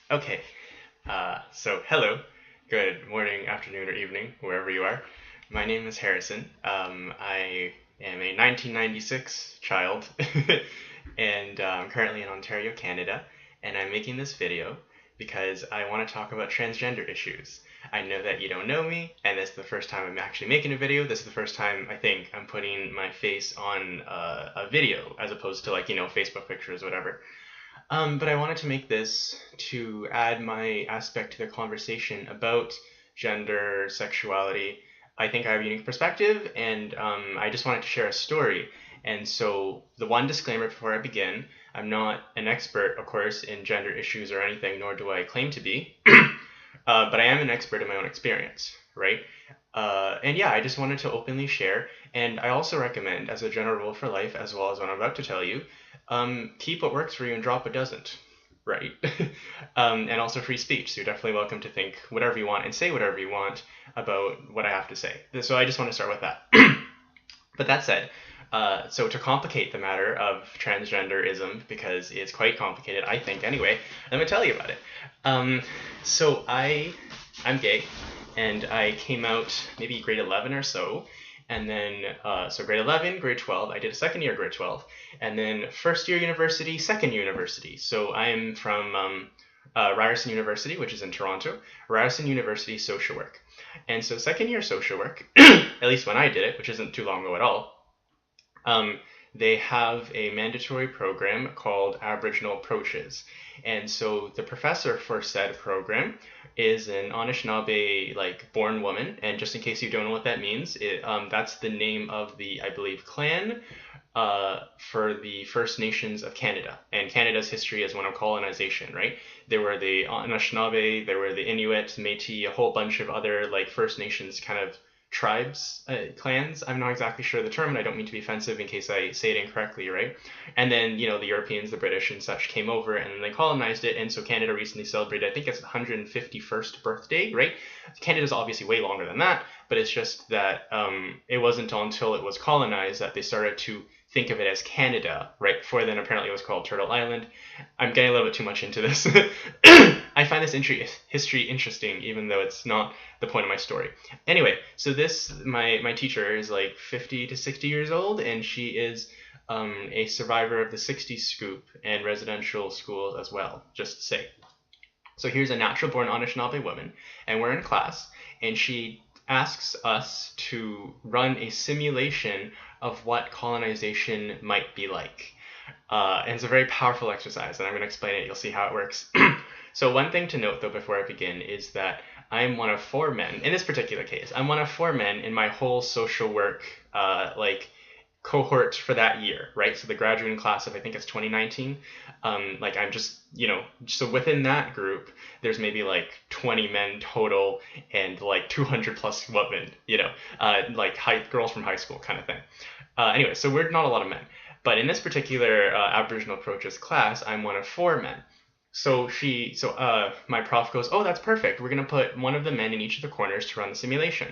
Okay, so hello, good morning, afternoon, or evening, wherever you are. My name is Harrison. I am a 1996 child, and I'm currently in Ontario, Canada, and I'm making this video because I want to talk about transgender issues. I know that you don't know me, and this is the first time I'm actually making a video. This is the first time I think I'm putting my face on a video as opposed to Facebook pictures, whatever. But I wanted to make this to add my aspect to the conversation about gender, sexuality. I think I have a unique perspective, and I just wanted to share a story. And so, the one disclaimer before I begin, I'm not an expert, of course, in gender issues or anything, nor do I claim to be, but I am an expert in my own experience, right? And yeah, I just wanted to openly share. And I also recommend, as a general rule for life, as well as what I'm about to tell you, keep what works for you and drop what doesn't, right? And also free speech. So you're definitely welcome to think whatever you want and say whatever you want about what I have to say. So I just want to start with that. But that said, so to complicate the matter of transgenderism, because it's quite complicated, I think anyway, let me tell you about it. So I'm gay, and I came out maybe grade 11 or so, and then so grade 11, grade 12, I did a second year grade 12, and then first year university, second year university. So I am from Ryerson University, which is in Toronto, Ryerson University Social Work. And so second year social work, at least when I did it, which isn't too long ago at all, um, they have a mandatory program called Aboriginal Approaches. And so the professor for said program is an Anishinaabe born woman. And just in case you don't know what that means, that's the name of the, I believe, clan for the First Nations of Canada. And Canada's history is one of colonization, right? There were the Anishinaabe, there were the Inuit, Métis, a whole bunch of other First Nations kind of tribes, clans. I'm not exactly sure the term, and I don't mean to be offensive in case I say it incorrectly, right? And then, the Europeans, the British, and such came over and then they colonized it, and so Canada recently celebrated, I think it's 151st birthday, right? Canada's obviously way longer than that, but it's just that it wasn't until it was colonized that they started to think of it as Canada, right? Before then, apparently, it was called Turtle Island. I'm getting a little bit too much into this. I find this history interesting, even though it's not the point of my story. Anyway, so my teacher is 50 to 60 years old, and she is a survivor of the 60s scoop and residential schools as well, just to say. So here's a natural born Anishinaabe woman, and we're in class, and she asks us to run a simulation of what colonization might be like. And it's a very powerful exercise, and I'm going to explain it. You'll see how it works. So one thing to note, though, before I begin, is that I'm one of four men. In this particular case, I'm one of four men in my whole social work, cohort for that year, right? So the graduating class of, I think it's 2019. I'm just, so within that group, there's maybe 20 men total and 200 plus women, girls from high school kind of thing. Anyway, so we're not a lot of men. But in this particular Aboriginal Approaches class, I'm one of four men. So my prof goes, oh, that's perfect. We're going to put one of the men in each of the corners to run the simulation.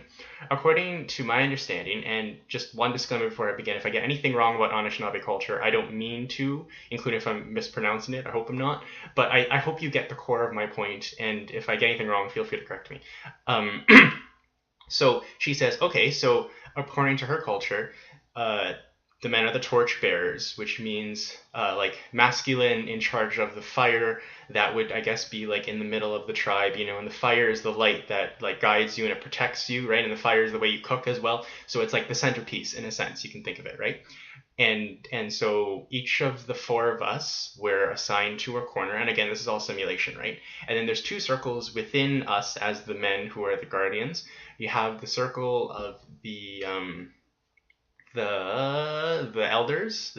According to my understanding, and just one disclaimer before I begin, if I get anything wrong about Anishinaabe culture, I don't mean to, including if I'm mispronouncing it. I hope I'm not. But I hope you get the core of my point, and if I get anything wrong, feel free to correct me. So she says, okay, so according to her culture, the men are the torch bearers, which means masculine in charge of the fire that would, I guess, be in the middle of the tribe, and the fire is the light that guides you and it protects you, right? And the fire is the way you cook as well. So it's like the centerpiece in a sense, you can think of it, right? And so each of the four of us were assigned to a corner, and again, this is all simulation, right? And then there's two circles within us as the men who are the guardians. You have the circle of the elders,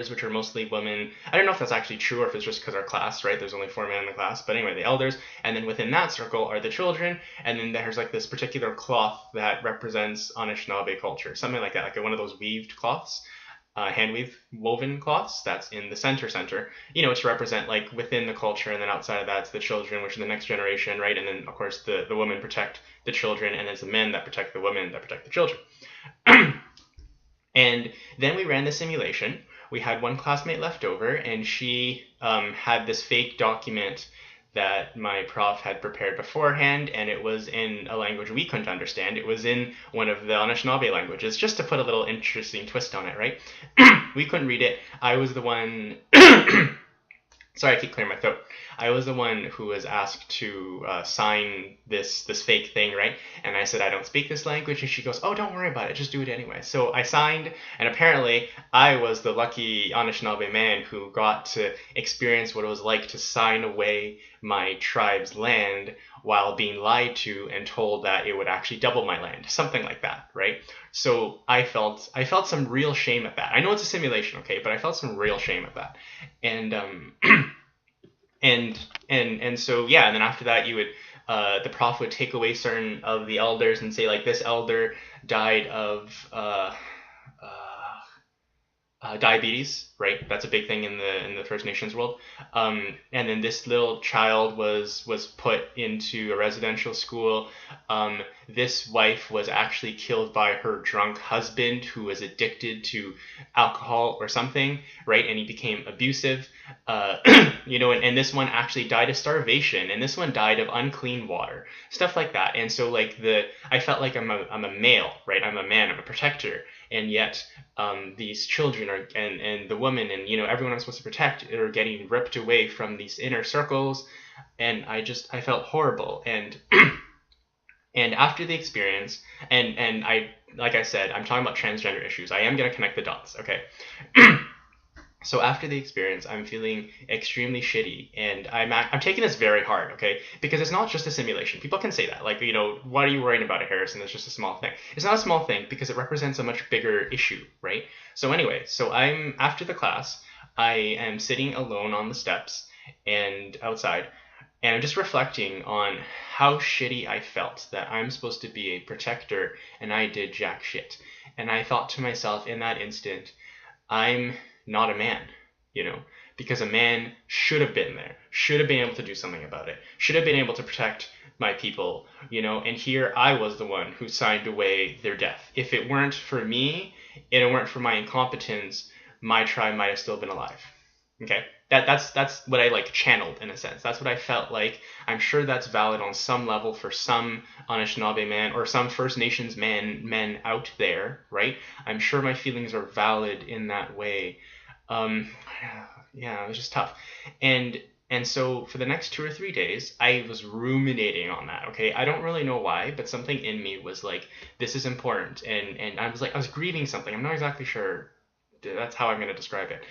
which are mostly women. I don't know if that's actually true or if it's just because our class, right? There's only four men in the class, but anyway, the elders, and then within that circle are the children, and then there's this particular cloth that represents Anishinaabe culture, something like that, one of those weaved cloths, hand weave woven cloths that's in the center, to represent within the culture, and then outside of that, it's the children, which are the next generation, right? And then of course the women protect the children, and it's the men that protect the women that protect the children. And then we ran the simulation. We had one classmate left over, and she had this fake document that my prof had prepared beforehand, and it was in a language we couldn't understand. It was in one of the Anishinaabe languages, just to put a little interesting twist on it, right? We couldn't read it. I was the one. Sorry, I keep clearing my throat. I was the one who was asked to sign this fake thing, right? And I said, I don't speak this language. And she goes, oh, don't worry about it. Just do it anyway. So I signed, and apparently I was the lucky Anishinaabe man who got to experience what it was like to sign away my tribe's land while being lied to and told that it would actually double my land. Something like that, right? So I felt some real shame at that. I know it's a simulation, okay, but I felt some real shame at that. And and so yeah, and then after that you would the prof would take away certain of the elders and say, like, this elder died of diabetes, right? That's a big thing in the First Nations world. And then this little child was put into a residential school. This wife was actually killed by her drunk husband, who was addicted to alcohol or something, right? And he became abusive. And this one actually died of starvation, and this one died of unclean water, stuff like that. And so, like, I felt like I'm a male, right? I'm a man, I'm a protector, and yet these children and the woman and everyone I'm supposed to protect are getting ripped away from these inner circles, and I felt horrible. And and after the experience, and I, like I said, I'm talking about transgender issues. I am going to connect the dots, okay? So after the experience, I'm feeling extremely shitty, and I'm taking this very hard, okay? Because it's not just a simulation. People can say that, like, what are you worrying about it, Harrison? It's just a small thing. It's not a small thing because it represents a much bigger issue, right? So anyway, I'm after the class, I am sitting alone on the steps and outside, and I'm just reflecting on how shitty I felt that I'm supposed to be a protector and I did jack shit. And I thought to myself in that instant, I'm not a man, because a man should have been there, should have been able to do something about it, should have been able to protect my people, and here I was the one who signed away their death. If it weren't for me, and it weren't for my incompetence, my tribe might have still been alive. Okay, that's what I, like, channeled in a sense. That's what I felt like. I'm sure that's valid on some level for some Anishinaabe man or some First Nations men out there, right? I'm sure my feelings are valid in that way. Yeah, it was just tough. And so for the next 2 or 3 days, I was ruminating on that, okay? I don't really know why, but something in me was like, this is important. And I was grieving something. I'm not exactly sure. That's how I'm going to describe it.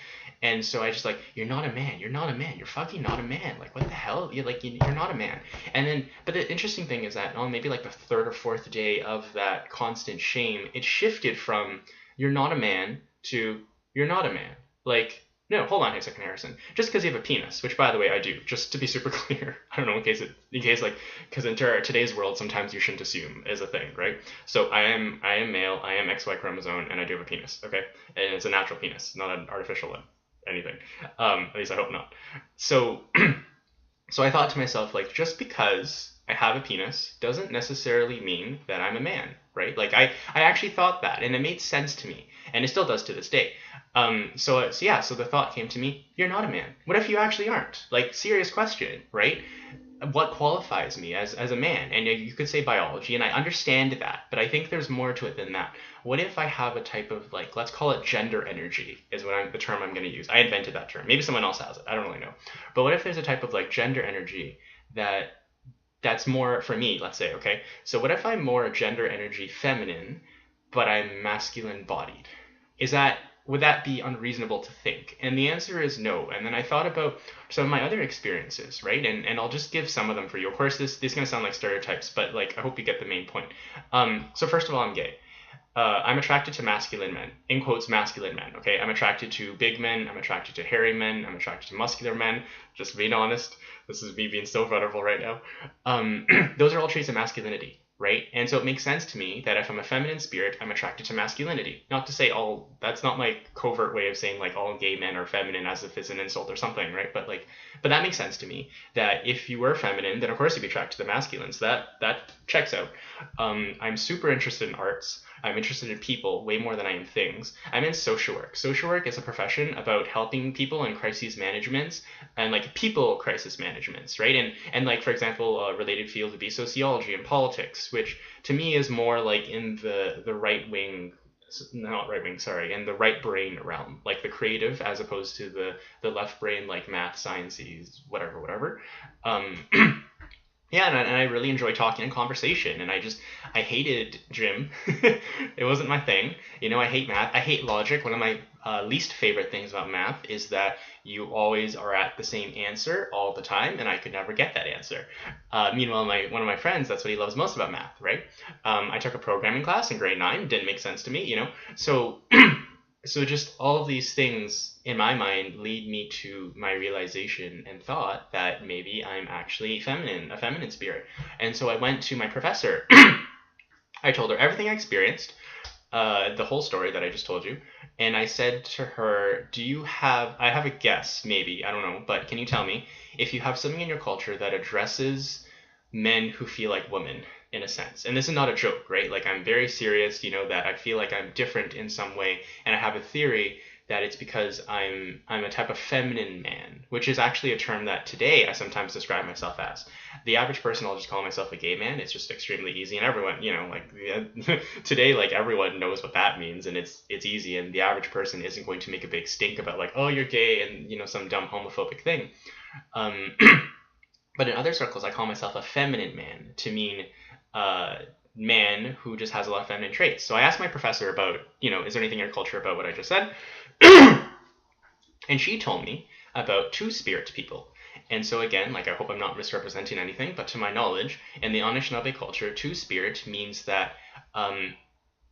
And so I just, like, you're not a man. You're not a man. You're fucking not a man. Like, what the hell? You're not a man. And then, but the interesting thing is that on maybe like the 3rd or 4th day of that constant shame, it shifted from you're not a man to you're not a man. Like, no, hold on a second, Harrison. Just because you have a penis, which, by the way, I do, just to be super clear. I don't know, because in today's world, sometimes you shouldn't assume is a thing, right? So I am male, I am XY chromosome, and I do have a penis, okay? And it's a natural penis, not an artificial one, anything. At least I hope not. So, so I thought to myself, like, just because I have a penis doesn't necessarily mean that I'm a man, right? Like, I actually thought that, and it made sense to me, and it still does to this day. So the thought came to me, you're not a man. What if you actually aren't? Like, serious question, right? What qualifies me as a man? And you could say biology, and I understand that, but I think there's more to it than that. What if I have a type of, like, let's call it gender energy, is the term I'm going to use. I invented that term. Maybe someone else has it. I don't really know. But what if there's a type of, like, gender energy that's more for me, let's say, okay? So what if I'm more gender energy feminine, but I'm masculine bodied? Would that be unreasonable to think? And the answer is no. And then I thought about some of my other experiences, right? And I'll just give some of them for you. Of course, this is going to sound like stereotypes, but, like, I hope you get the main point. So first of all, I'm gay. I'm attracted to masculine men, in quotes, masculine men, okay? I'm attracted to big men, I'm attracted to hairy men, I'm attracted to muscular men, just being honest. This is me being so vulnerable right now. Those are all traits of masculinity, right? And so it makes sense to me that if I'm a feminine spirit, I'm attracted to masculinity. Not to say that's not my covert way of saying, like, all gay men are feminine as if it's an insult or something, right? But that makes sense to me, that if you were feminine, then of course you'd be attracted to the masculine. So that checks out. I'm super interested in arts. I'm interested in people way more than I am things. I'm in social work. Social work is a profession about helping people in crises management and like people crisis managements, right? And like for example, a related field would be sociology and politics, which to me is more like in the right wing, not right wing, sorry, in the right brain realm, like the creative, as opposed to the left brain, like math, sciences, whatever. Um, yeah, and I really enjoy talking and conversation, and I hated gym. It wasn't my thing. I hate math. I hate logic. One of my least favorite things about math is that you always are at the same answer all the time, and I could never get that answer. Meanwhile, one of my friends, that's what he loves most about math, right? I took a programming class in grade 9. Didn't make sense to me. So so just all of these things in my mind lead me to my realization and thought that maybe I'm actually feminine, a feminine spirit. And so I went to my professor. I told her everything I experienced, the whole story that I just told you, and I said to her, I have a guess, maybe, I don't know, but can you tell me if you have something in your culture that addresses men who feel like women, in a sense? And this is not a joke, right? Like, I'm very serious, that I feel like I'm different in some way, and I have a theory that it's because I'm a type of feminine man, which is actually a term that today I sometimes describe myself as. The average person, I'll just call myself a gay man. It's just extremely easy, and everyone, today, like, everyone knows what that means, and it's easy, and the average person isn't going to make a big stink about, like, oh, you're gay, and some dumb homophobic thing. But in other circles, I call myself a feminine man to mean man who just has a lot of feminine traits. So I asked my professor about, is there anything in your culture about what I just said? And she told me about two-spirit people. And so again, like, I hope I'm not misrepresenting anything, but to my knowledge, in the Anishinaabe culture, two-spirit means that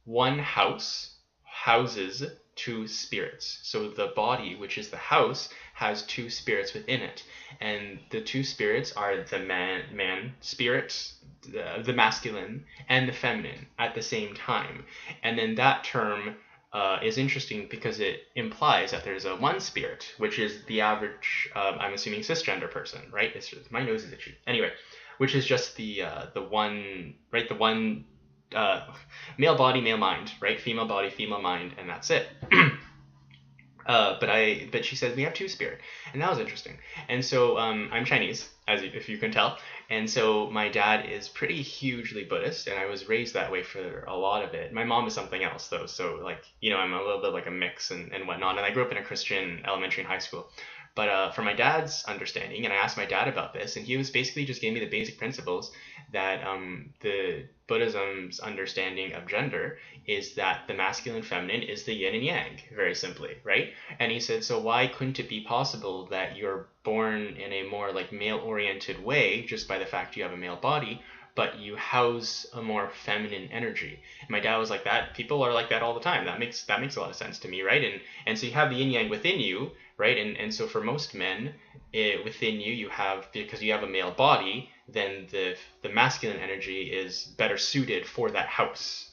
one house houses two spirits. So the body, which is the house, has two spirits within it. And the two spirits are the man spirit, the masculine, and the feminine at the same time. And then that term is interesting because it implies that there's a one spirit, which is the average, I'm assuming, cisgender person, right? My nose is itchy. Anyway, which is just the one, right? The one male body, male mind, right? Female body, female mind, and that's it. But she said we have two spirit, and that was interesting. And so I'm Chinese, if you can tell, and so my dad is pretty hugely Buddhist, and I was raised that way for a lot of it. My mom is something else though, so like I'm a little bit like a mix and whatnot. And I grew up in a Christian elementary and high school. But for my dad's understanding, and I asked my dad about this, and he was basically just gave me the basic principles that the Buddhism's understanding of gender is that the masculine feminine is the yin and yang, very simply, right? And he said, so why couldn't it be possible that you're born in a more like male-oriented way just by the fact you have a male body, but you house a more feminine energy? And my dad was like, that people are like that all the time. That makes a lot of sense to me, right? And so you have the yin yang within you, right? And so for most men, within you have, because you have a male body, then the masculine energy is better suited for that house,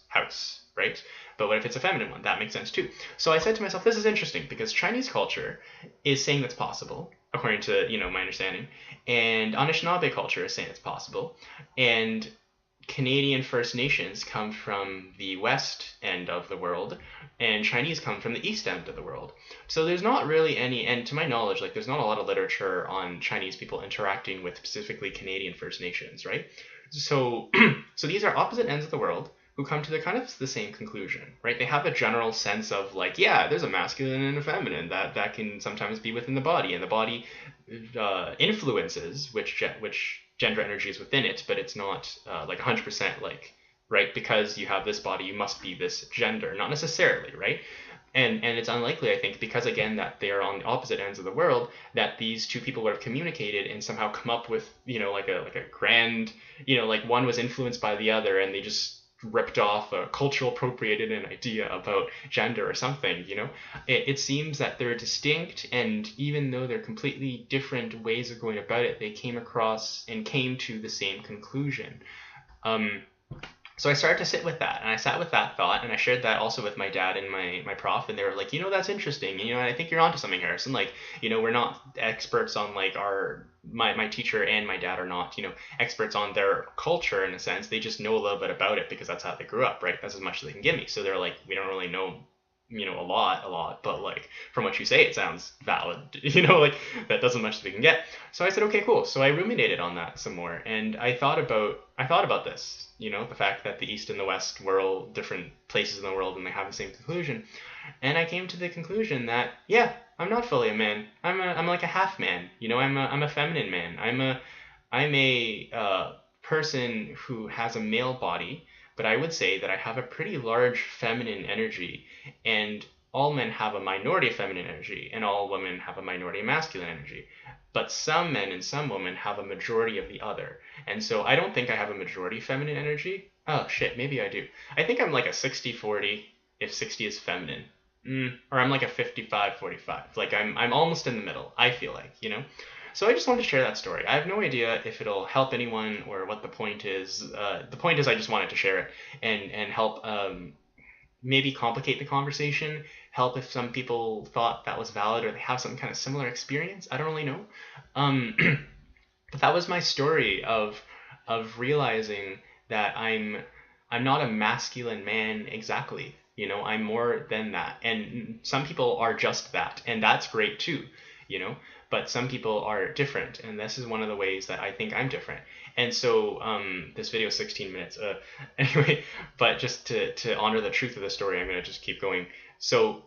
right? But what if it's a feminine one? That makes sense too. So I said to myself, this is interesting because Chinese culture is saying that's possible, according to my understanding, and Anishinaabe culture is saying it's possible, and Canadian First Nations come from the west end of the world, and Chinese come from the east end of the world. So there's not really any, and to my knowledge, like there's not a lot of literature on Chinese people interacting with specifically Canadian First Nations, right? So so these are opposite ends of the world who come to the kind of the same conclusion, right? They have a general sense of like, yeah, there's a masculine and a feminine that can sometimes be within the body, and the body influences which gender energy is within it, but it's not like 100% like, right? Because you have this body, you must be this gender, not necessarily, right? And it's unlikely, I think, because again that they are on the opposite ends of the world, that these two people would have communicated and somehow come up with like a grand, like one was influenced by the other and they just ripped off cultural appropriated an idea about gender or something. It seems that they're distinct, and even though they're completely different ways of going about it, they came to the same conclusion. So I started to sit with that, and I sat with that thought, and I shared that also with my dad and my prof, and they were like, that's interesting, and I think you're onto something, Harrison. Like, we're not experts on like our my teacher and my dad are not, experts on their culture in a sense. They just know a little bit about it because that's how they grew up, right? That's as much as they can give me. So they're like, we don't really know, a lot, but like from what you say, it sounds valid, like that doesn't much as we can get. So I said, okay, cool. So I ruminated on that some more, and I thought about this, the fact that the East and the West were all different places in the world and they have the same conclusion. And I came to the conclusion that, yeah, I'm not fully a man. I'm like a half man. I'm a feminine man. I'm a person who has a male body, but I would say that I have a pretty large feminine energy, and all men have a minority of feminine energy, and all women have a minority of masculine energy. But some men and some women have a majority of the other. And so I don't think I have a majority feminine energy. Oh shit, maybe I do. I think I'm like a 60-40 if 60 is feminine. Or I'm like a 55-45. Like I'm almost in the middle, I feel like. So I just wanted to share that story. I have no idea if it'll help anyone or what the point is. The point is I just wanted to share it and help maybe complicate the conversation, help if some people thought that was valid or they have some kind of similar experience. I don't really know. But that was my story of realizing that I'm not a masculine man exactly. I'm more than that. And some people are just that, and that's great too, but some people are different, and this is one of the ways that I think I'm different. And so this video is 16 minutes. Anyway, but just to honor the truth of the story, I'm going to just keep going. So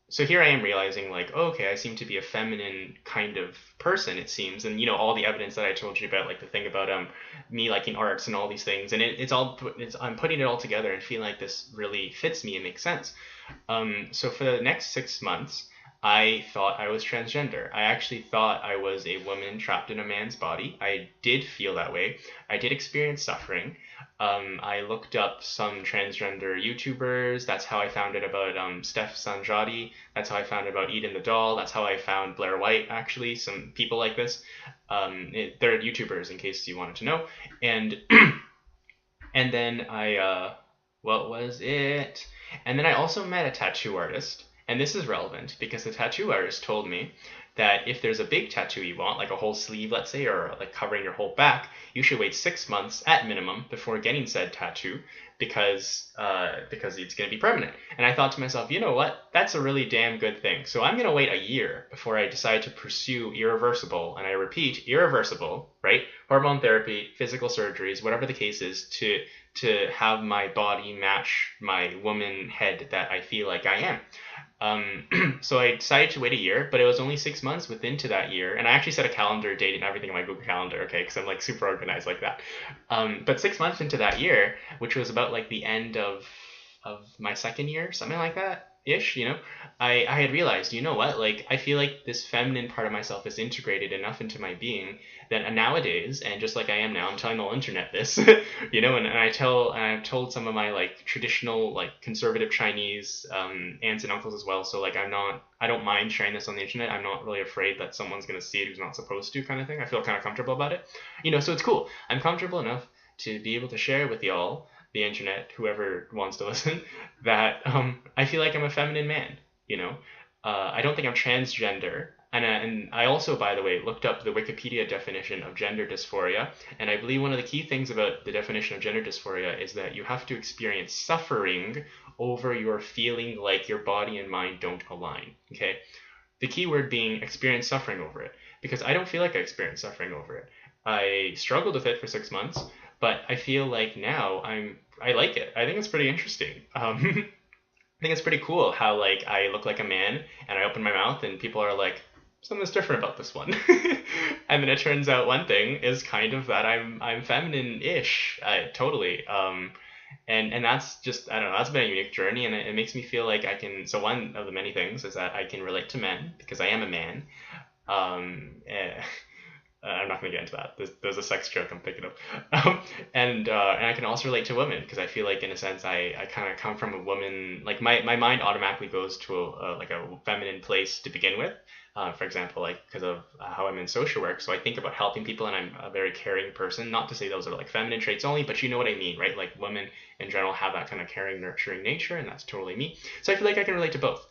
so here I am realizing like, oh, okay, I seem to be a feminine kind of person, it seems. And, all the evidence that I told you about, like the thing about me liking arts and all these things. And I'm putting it all together and feeling like this really fits me and makes sense. So for the next 6 months, I thought I was transgender. I actually thought I was a woman trapped in a man's body. I did feel that way. I did experience suffering. I looked up some transgender YouTubers. That's how I found out about Steph Sanjati. That's how I found out about Eden the Doll. That's how I found Blair White, actually. Some people like this. They're YouTubers, in case you wanted to know. And and then what was it? And then I also met a tattoo artist. And this is relevant because the tattoo artist told me that if there's a big tattoo you want, like a whole sleeve, let's say, or like covering your whole back, you should wait 6 months at minimum before getting said tattoo because it's going to be permanent. And I thought to myself, you know what? That's a really damn good thing. So I'm going to wait a year before I decide to pursue irreversible, and I repeat, irreversible, right? Hormone therapy, physical surgeries, whatever the case is, to have my body match my woman head that I feel like I am. So I decided to wait a year, but it was only 6 months into that year. And I actually set a calendar date and everything in my Google Calendar, okay, because I'm like super organized like that. But 6 months into that year, which was about like the end of my second year, something like that ish, I had realized, you know what, like I feel like this feminine part of myself is integrated enough into my being that nowadays, and just like I am now, I'm telling the whole internet this, and I've told some of my like traditional like conservative Chinese aunts and uncles as well. So like I don't mind sharing this on the internet. I'm not really afraid that someone's gonna see it who's not supposed to, kind of thing. I feel kind of comfortable about it, so it's cool. I'm comfortable enough to be able to share with y'all, the internet, whoever wants to listen, that I feel like I'm a feminine man. I don't think I'm transgender. And I also, by the way, looked up the Wikipedia definition of gender dysphoria, and I believe one of the key things about the definition of gender dysphoria is that you have to experience suffering over your feeling like your body and mind don't align. Okay, the key word being experience suffering over it, because I don't feel like I experienced suffering over it. I struggled with it for 6 months, but I feel like now I like it. I think it's pretty interesting. I think it's pretty cool how like I look like a man and I open my mouth and people are like, something's different about this one. And then it turns out one thing is kind of that I'm feminine-ish, totally. And that's just, I don't know, that's been a unique journey, and it makes me feel like I can, so one of the many things is that I can relate to men because I am a man. I'm not going to get into that. There's a sex joke I'm thinking of. And I can also relate to women because I feel like in a sense I kind of come from a woman, like my mind automatically goes to like a feminine place to begin with. For example, like because of how I'm in social work. So I think about helping people and I'm a very caring person. Not to say those are like feminine traits only, but you know what I mean, right? Like women in general have that kind of caring, nurturing nature, and that's totally me. So I feel like I can relate to both.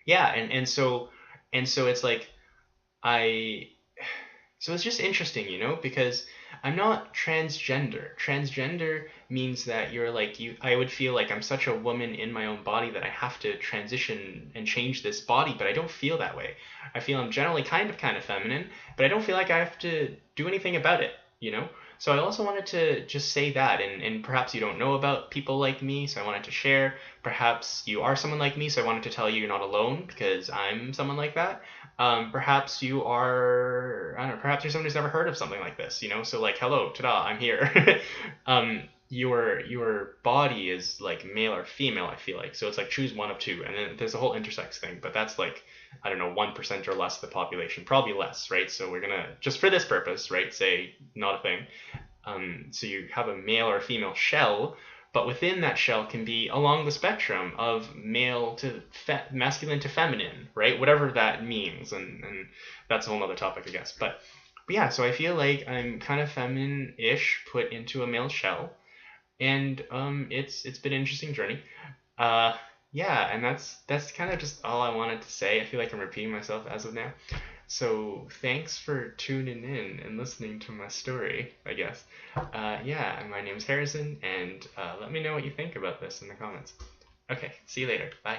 Yeah, and so And so it's like I so it's just interesting, because I'm not transgender. Transgender means that you're like you I would feel like I'm such a woman in my own body that I have to transition and change this body, but I don't feel that way. I feel I'm generally kind of feminine, but I don't feel like I have to do anything about it. So I also wanted to just say that, and perhaps you don't know about people like me, so I wanted to share. Perhaps you are someone like me, so I wanted to tell you you're not alone because I'm someone like that. Perhaps you are, I don't know, perhaps you're someone who's never heard of something like this. So like, hello, ta-da, I'm here. Your body is like male or female, I feel like. So it's like choose one of two, and then there's a whole intersex thing, but that's like, I don't know, 1% or less of the population, probably less, right? So we're gonna, just for this purpose, right, say not a thing. So you have a male or female shell, but within that shell can be along the spectrum of male to masculine to feminine, right? Whatever that means, and that's a whole other topic, I guess. But yeah, so I feel like I'm kind of feminine-ish put into a male shell, and it's been an interesting journey. Uh, yeah, and that's kind of just all I wanted to say. I feel like I'm repeating myself as of now. So thanks for tuning in and listening to my story, I guess. Yeah, my name's Harrison, and let me know what you think about this in the comments. Okay, see you later. Bye.